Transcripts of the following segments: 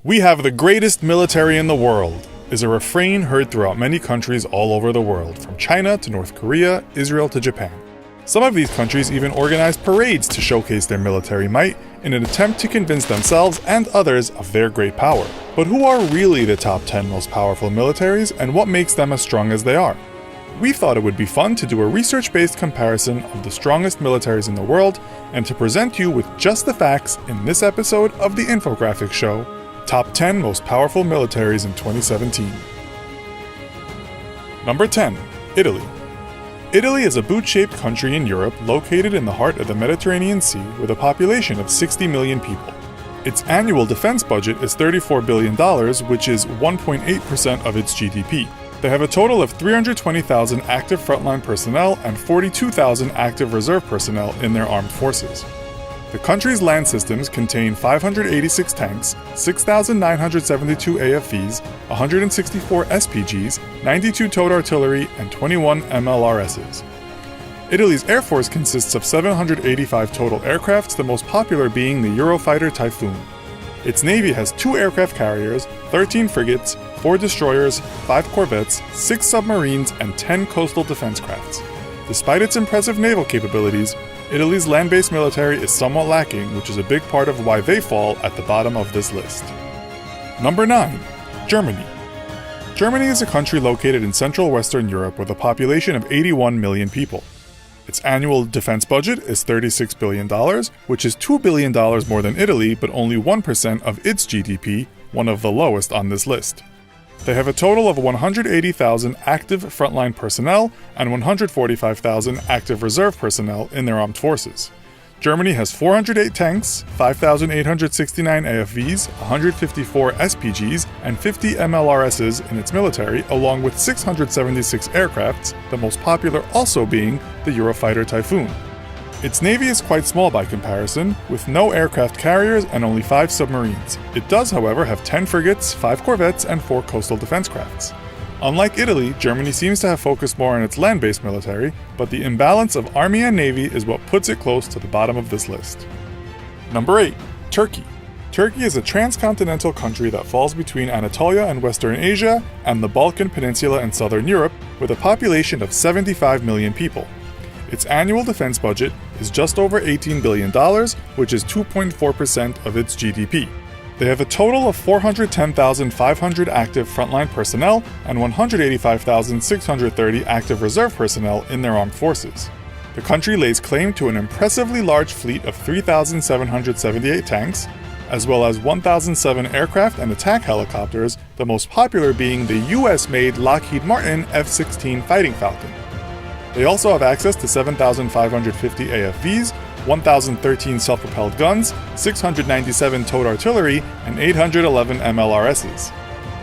"We have the greatest military in the world" is a refrain heard throughout many countries all over the world, from China to North Korea, Israel to Japan. Some of these countries even organize parades to showcase their military might in an attempt to convince themselves and others of their great power. But who are really the top 10 most powerful militaries, and what makes them as strong as they are? We thought it would be fun to do a research-based comparison of the strongest militaries in the world and to present you with just the facts in this episode of the infographic show, Top 10 Most Powerful Militaries in 2017. Number 10. Italy. Italy is a boot-shaped country in Europe located in the heart of the Mediterranean Sea with a population of 60 million people. Its annual defense budget is $34 billion, which is 1.8% of its GDP. They have a total of 320,000 active frontline personnel and 42,000 active reserve personnel in their armed forces. The country's land systems contain 586 tanks, 6,972 AFVs, 164 SPGs, 92 towed artillery, and 21 MLRSs. Italy's air force consists of 785 total aircraft, the most popular being the Eurofighter Typhoon. Its navy has 2 aircraft carriers, 13 frigates, 4 destroyers, 5 corvettes, 6 submarines, and 10 coastal defense crafts. Despite its impressive naval capabilities, Italy's land-based military is somewhat lacking, which is a big part of why they fall at the bottom of this list. Number 9. Germany. Germany is a country located in Central Western Europe with a population of 81 million people. Its annual defense budget is $36 billion, which is $2 billion more than Italy, but only 1% of its GDP, one of the lowest on this list. They have a total of 180,000 active frontline personnel and 145,000 active reserve personnel in their armed forces. Germany has 408 tanks, 5,869 AFVs, 154 SPGs, and 50 MLRSs in its military, along with 676 aircrafts, the most popular also being the Eurofighter Typhoon. Its navy is quite small by comparison, with no aircraft carriers and only 5 submarines. It does, however, have 10 frigates, 5 corvettes, and 4 coastal defense crafts. Unlike Italy, Germany seems to have focused more on its land-based military, but the imbalance of army and navy is what puts it close to the bottom of this list. Number 8. Turkey. Turkey is a transcontinental country that falls between Anatolia and Western Asia and the Balkan Peninsula and Southern Europe, with a population of 75 million people. Its annual defense budget is just over $18 billion, which is 2.4% of its GDP. They have a total of 410,500 active frontline personnel and 185,630 active reserve personnel in their armed forces. The country lays claim to an impressively large fleet of 3,778 tanks, as well as 1,007 aircraft and attack helicopters, the most popular being the US-made Lockheed Martin F-16 Fighting Falcon. They also have access to 7,550 AFVs, 1,013 self-propelled guns, 697 towed artillery, and 811 MLRSs.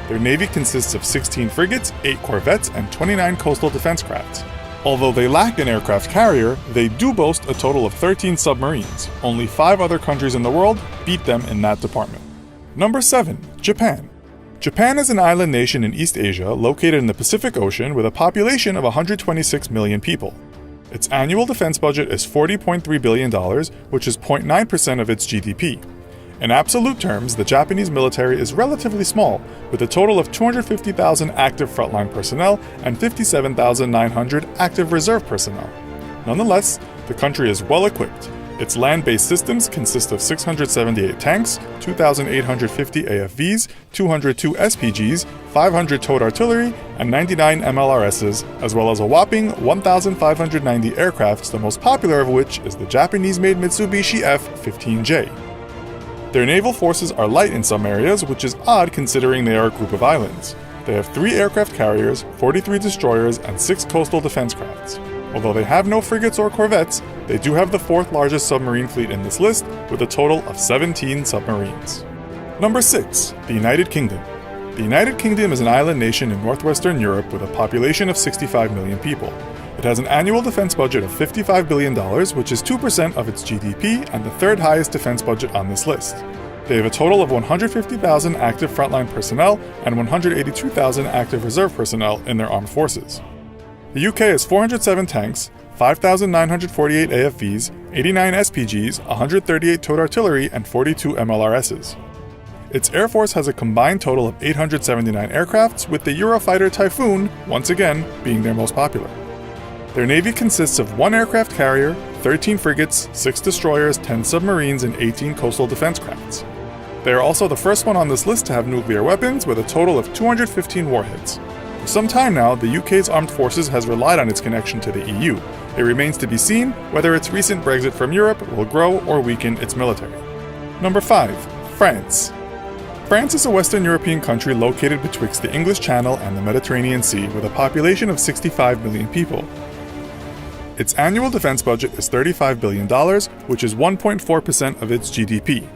Their navy consists of 16 frigates, 8 corvettes, and 29 coastal defense crafts. Although they lack an aircraft carrier, they do boast a total of 13 submarines. Only 5 other countries in the world beat them in that department. Number 7. Japan. Japan is an island nation in East Asia located in the Pacific Ocean with a population of 126 million people. Its annual defense budget is $40.3 billion, which is 0.9% of its GDP. In absolute terms, the Japanese military is relatively small, with a total of 250,000 active frontline personnel and 57,900 active reserve personnel. Nonetheless, the country is well equipped. Its land-based systems consist of 678 tanks, 2,850 AFVs, 202 SPGs, 500 towed artillery, and 99 MLRSs, as well as a whopping 1,590 aircrafts, the most popular of which is the Japanese-made Mitsubishi F-15J. Their naval forces are light in some areas, which is odd considering they are a group of islands. They have 3 aircraft carriers, 43 destroyers, and 6 coastal defense crafts. Although they have no frigates or corvettes, they do have the 4th largest submarine fleet in this list, with a total of 17 submarines. Number 6. The United Kingdom. The United Kingdom is an island nation in northwestern Europe with a population of 65 million people. It has an annual defense budget of $55 billion, which is 2% of its GDP and the 3rd highest defense budget on this list. They have a total of 150,000 active frontline personnel and 182,000 active reserve personnel in their armed forces. The UK has 407 tanks, 5,948 AFVs, 89 SPGs, 138 towed artillery, and 42 MLRSs. Its Air Force has a combined total of 879 aircrafts, with the Eurofighter Typhoon, once again, being their most popular. Their Navy consists of 1 aircraft carrier, 13 frigates, 6 destroyers, 10 submarines, and 18 coastal defense crafts. They are also the first one on this list to have nuclear weapons, with a total of 215 warheads. For some time now, the UK's armed forces has relied on its connection to the EU. It remains to be seen whether its recent Brexit from Europe will grow or weaken its military. Number 5. France. France is a Western European country located betwixt the English Channel and the Mediterranean Sea, with a population of 65 million people. Its annual defense budget is $35 billion, which is 1.4% of its GDP.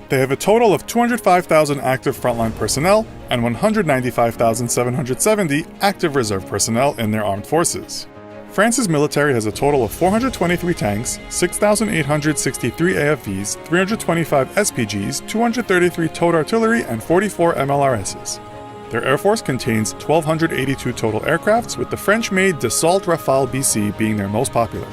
They have a total of 205,000 active frontline personnel and 195,770 active reserve personnel in their armed forces. France's military has a total of 423 tanks, 6,863 AFVs, 325 SPGs, 233 towed artillery, and 44 MLRSs. Their Air Force contains 1,282 total aircrafts, with the French-made Dassault Rafale BC being their most popular.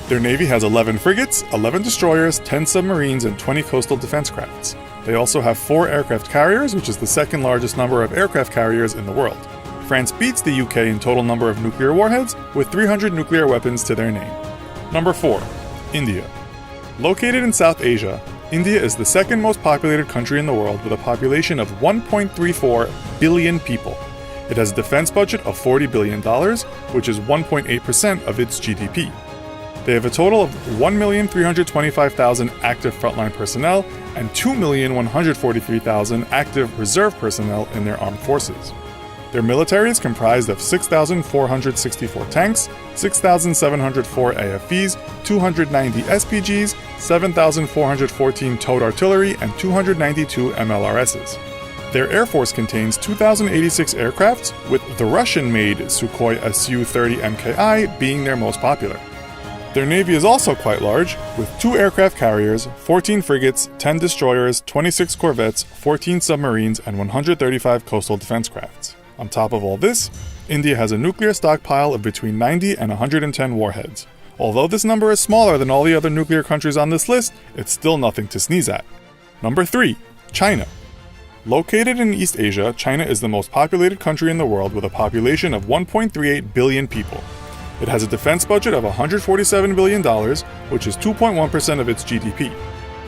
Their Navy has 11 frigates, 11 destroyers, 10 submarines, and 20 coastal defense crafts. They also have 4 aircraft carriers, which is the second largest number of aircraft carriers in the world. France beats the UK in total number of nuclear warheads, with 300 nuclear weapons to their name. Number 4. India. Located in South Asia, India is the second most populated country in the world, with a population of 1.34 billion people. It has a defense budget of $40 billion, which is 1.8% of its GDP. They have a total of 1,325,000 active frontline personnel and 2,143,000 active reserve personnel in their armed forces. Their military is comprised of 6,464 tanks, 6,704 AFVs, 290 SPGs, 7,414 towed artillery, and 292 MLRSs. Their Air Force contains 2,086 aircrafts, with the Russian-made Sukhoi Su-30 MKI being their most popular. Their Navy is also quite large, with 2 aircraft carriers, 14 frigates, 10 destroyers, 26 corvettes, 14 submarines, and 135 coastal defense crafts. On top of all this, India has a nuclear stockpile of between 90 and 110 warheads. Although this number is smaller than all the other nuclear countries on this list, it's still nothing to sneeze at. Number 3. China. Located in East Asia, China is the most populated country in the world, with a population of 1.38 billion people. It has a defense budget of $147 billion, which is 2.1% of its GDP.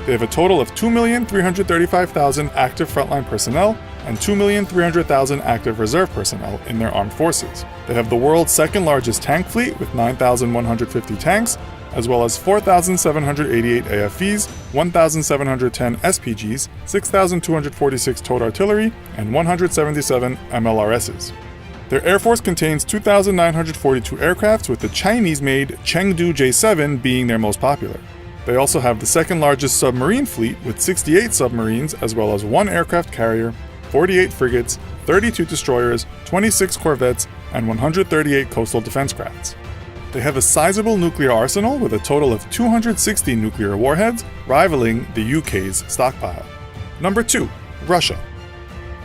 They have a total of 2,335,000 active frontline personnel and 2,300,000 active reserve personnel in their armed forces. They have the world's second largest tank fleet, with 9,150 tanks, as well as 4,788 AFVs, 1,710 SPGs, 6,246 towed artillery, and 177 MLRSs. Their Air Force contains 2,942 aircrafts, with the Chinese-made Chengdu J-7 being their most popular. They also have the second largest submarine fleet, with 68 submarines, as well as 1 aircraft carrier, 48 frigates, 32 destroyers, 26 corvettes, and 138 coastal defense crafts. They have a sizable nuclear arsenal, with a total of 260 nuclear warheads, rivaling the UK's stockpile. Number 2. Russia.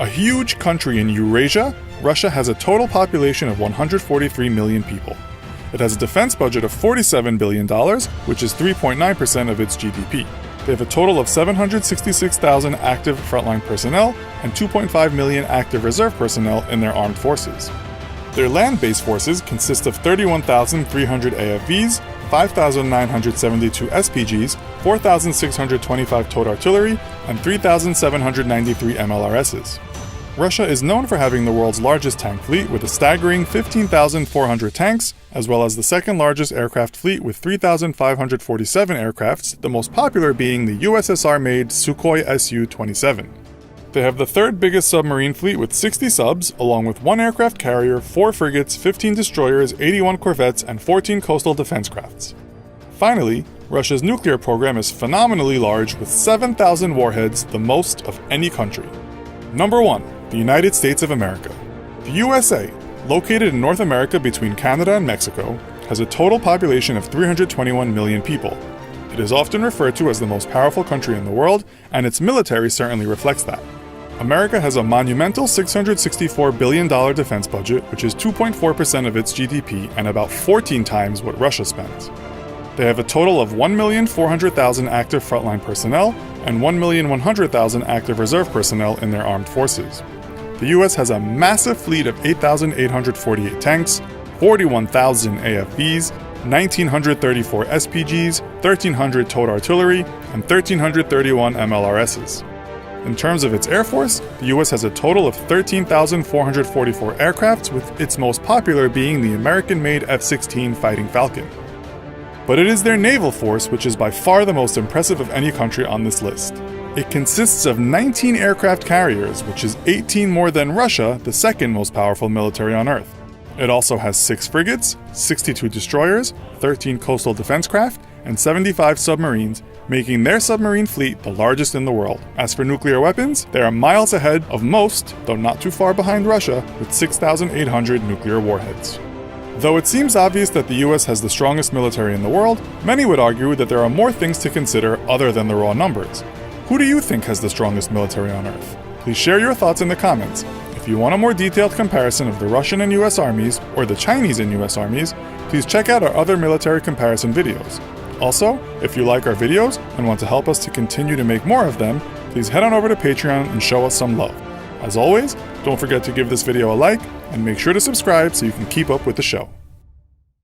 A huge country in Eurasia, Russia has a total population of 143 million people. It has a defense budget of $47 billion, which is 3.9% of its GDP. They have a total of 766,000 active frontline personnel and 2.5 million active reserve personnel in their armed forces. Their land-based forces consist of 31,300 AFVs, 5,972 SPGs, 4,625 towed artillery, and 3,793 MLRSs. Russia is known for having the world's largest tank fleet, with a staggering 15,400 tanks, as well as the second largest aircraft fleet with 3,547 aircrafts, the most popular being the USSR-made Sukhoi Su-27. They have the third biggest submarine fleet with 60 subs, along with 1 aircraft carrier, 4 frigates, 15 destroyers, 81 corvettes, and 14 coastal defense crafts. Finally, Russia's nuclear program is phenomenally large, with 7,000 warheads, the most of any country. Number 1. The United States of America. The USA, located in North America between Canada and Mexico, has a total population of 321 million people. It is often referred to as the most powerful country in the world, and its military certainly reflects that. America has a monumental $664 billion defense budget, which is 2.4% of its GDP and about 14 times what Russia spends. They have a total of 1,400,000 active frontline personnel and 1,100,000 active reserve personnel in their armed forces. The US has a massive fleet of 8,848 tanks, 41,000 AFVs, 1,934 SPGs, 1,300 towed artillery, and 1,331 MLRSs. In terms of its air force, the US has a total of 13,444 aircrafts, with its most popular being the American-made F-16 Fighting Falcon. But it is their naval force which is by far the most impressive of any country on this list. It consists of 19 aircraft carriers, which is 18 more than Russia, the second most powerful military on Earth. It also has 6 frigates, 62 destroyers, 13 coastal defense craft, and 75 submarines, making their submarine fleet the largest in the world. As for nuclear weapons, they are miles ahead of most, though not too far behind Russia, with 6,800 nuclear warheads. Though it seems obvious that the US has the strongest military in the world, many would argue that there are more things to consider other than the raw numbers. Who do you think has the strongest military on Earth? Please share your thoughts in the comments. If you want a more detailed comparison of the Russian and US armies, or the Chinese and US armies, please check out our other military comparison videos. Also, if you like our videos and want to help us to continue to make more of them, please head on over to Patreon and show us some love. As always, don't forget to give this video a like and make sure to subscribe so you can keep up with the show.